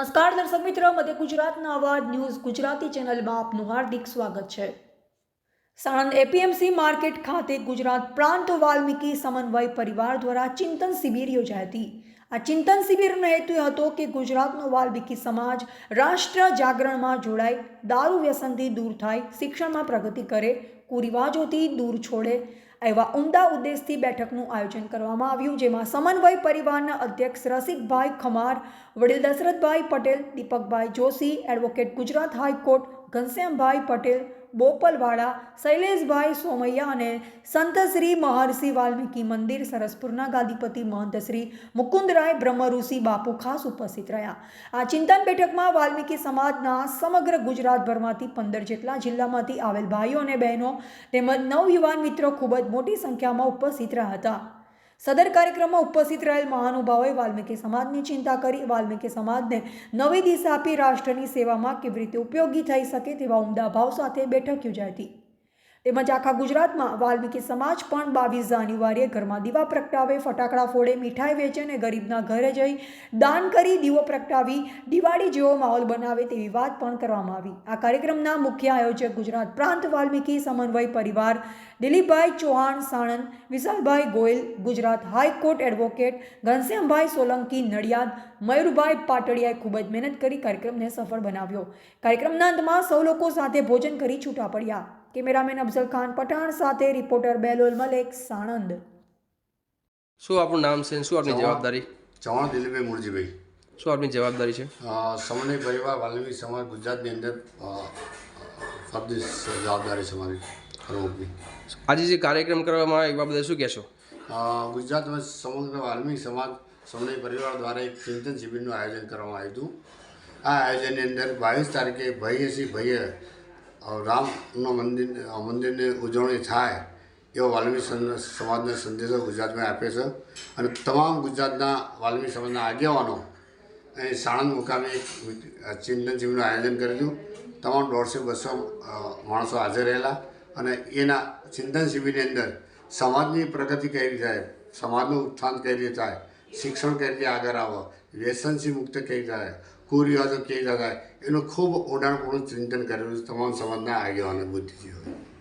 નમસ્કાર દર્શક મિત્રો, મધ્ય ગુજરાતના અવાજ ન્યૂઝ ગુજરાતી ચેનલમાં આપનું હાર્દિક સ્વાગત છે। સાણંદ એપીએમસી માર્કેટ ખાતે ગુજરાત પ્રાંત વાલ્મીકી સમન્વય પરિવાર દ્વારા ચિંતન શિબિર યોજાઈ હતી। આ ચિંતન શિબિરનો હેતુ એ હતો કે ગુજરાતનો વાલ્મીકી સમાજ રાષ્ટ્ર જાગરણમાં જોડાય, દારૂ વ્યસનથી દૂર થાય, શિક્ષણમાં પ્રગતિ કરે, કુરિવાજોથી દૂર છોડે, એવા ઉમદા ઉદ્દેશથી બેઠકનું આયોજન કરવામાં આવ્યું, જેમાં સમન્વય પરિવારના અધ્યક્ષ રસિકભાઈ ખમાર, વડીલ દશરથભાઈ પટેલ, દીપકભાઈ જોશી, એડવોકેટ ગુજરાત હાઈકોર્ટ ઘનશ્યામભાઈ પટેલ, બોપલવાડા શૈલેષભાઈ સોમૈયા અને સંત શ્રી મહર્ષિ વાલ્મીકી મંદિર સરસપુરના ગાદીપતિ મહંત શ્રી મુકુંદરાય બ્રહ્મઋષિ બાપુ ખાસ ઉપસ્થિત રહ્યા। આ ચિંતન બેઠકમાં વાલ્મીકી સમાજના સમગ્ર ગુજરાતભરમાંથી 15 જેટલા જિલ્લામાંથી આવેલ ભાઈઓ અને બહેનો તેમજ નવયુવાન મિત્રો ખૂબ જ મોટી સંખ્યામાં ઉપસ્થિત રહ્યા હતા। સદર કાર્યક્રમમાં ઉપસ્થિત રહેલ મહાનુભાવોએ વાલ્મીકી સમાજની ચિંતા કરી વાલ્મીકી સમાજને નવી દિશા આપી રાષ્ટ્રની સેવામાં કેવી રીતે ઉપયોગી થઈ શકે તેવા ઉમદા ભાવ સાથે બેઠક યોજાઈ હતી। તેમજ આખા ગુજરાતમાં વાલ્મીકી સમાજ પણ 22 જાન્યુઆરીએ ઘરમાં દીવા પ્રગટાવે, ફટાકડા ફોડે, મીઠાઈ વેચે અને ગરીબના ઘરે જઈ દાન કરી દીવો પ્રગટાવી દિવાળી જેવો માહોલ બનાવે તેવી વાત પણ કરવામાં આવી। આ કાર્યક્રમના મુખ્ય આયોજક ગુજરાત પ્રાંત વાલ્મીકી સમન્વય પરિવાર દિલીપભાઈ ચૌહાણ સાણંદ, વિશાલભાઈ ગોયલ ગુજરાત હાઈકોર્ટ, એડવોકેટ ઘનશ્યામભાઈ સોલંકી નડિયાદ, મયુરભાઈ પાટડિયાએ ખૂબ જ મહેનત કરી કાર્યક્રમને સફળ બનાવ્યો। કાર્યક્રમના અંતમાં સૌ લોકો સાથે ભોજન કરી છૂટા પડ્યા। કેમેરામેન અફઝલ ખાન પઠાણ સાથે રિપોર્ટર બેલોલ મલેક, સાણંદ। શું આપનું નામ છે? શું આપની જવાબદારી? ચૌહાણ દિલીપભાઈ મુરજીભાઈ। શું આપની જવાબદારી છે? સમન્વય પરિવાર વાલ્મીકી સમાજ ગુજરાતની અંદર ફરજી જવાબદારી છે મારી પ્રમુખની। આજે જે કાર્યક્રમ કરવામાં આવે એ બાબતે શું કહેશો? ગુજરાતમાં સમગ્ર વાલ્મીકી સમાજ સમન્વય પરિવાર દ્વારા એક ચિંતન શિબિરનું આયોજન કરવામાં આવ્યું હતું। આ આયોજનની અંદર 22 તારીખે ભય્ય રામનો મંદિરની ઉજવણી થાય એવો વાલ્મીકી સમાજનો સંદેશો ગુજરાતમાં આપે છે અને તમામ ગુજરાતના વાલ્મીકી સમાજના આગેવાનો અહીં સાણંદ મુકામે એક ચિંતન શિબિરનું આયોજન કરેલું। તમામ 150-200 માણસો હાજર રહેલા અને એના ચિંતન શિબિરની અંદર સમાજની પ્રગતિ કઈ રીતે થાય, સમાજનું ઉત્થાન કઈ રીતે થાય, શિક્ષણ કઈ રીતે આગળ આવે, વ્યસનથી મુક્ત કઈ રીતે થાય, કુરિવાજો કેવી રીતે થાય, એનું ખૂબ ઊંડાણપૂર્વક ચિંતન કરેલું છે તમામ સમાજના આગેવાનો બુદ્ધિજીવીઓએ।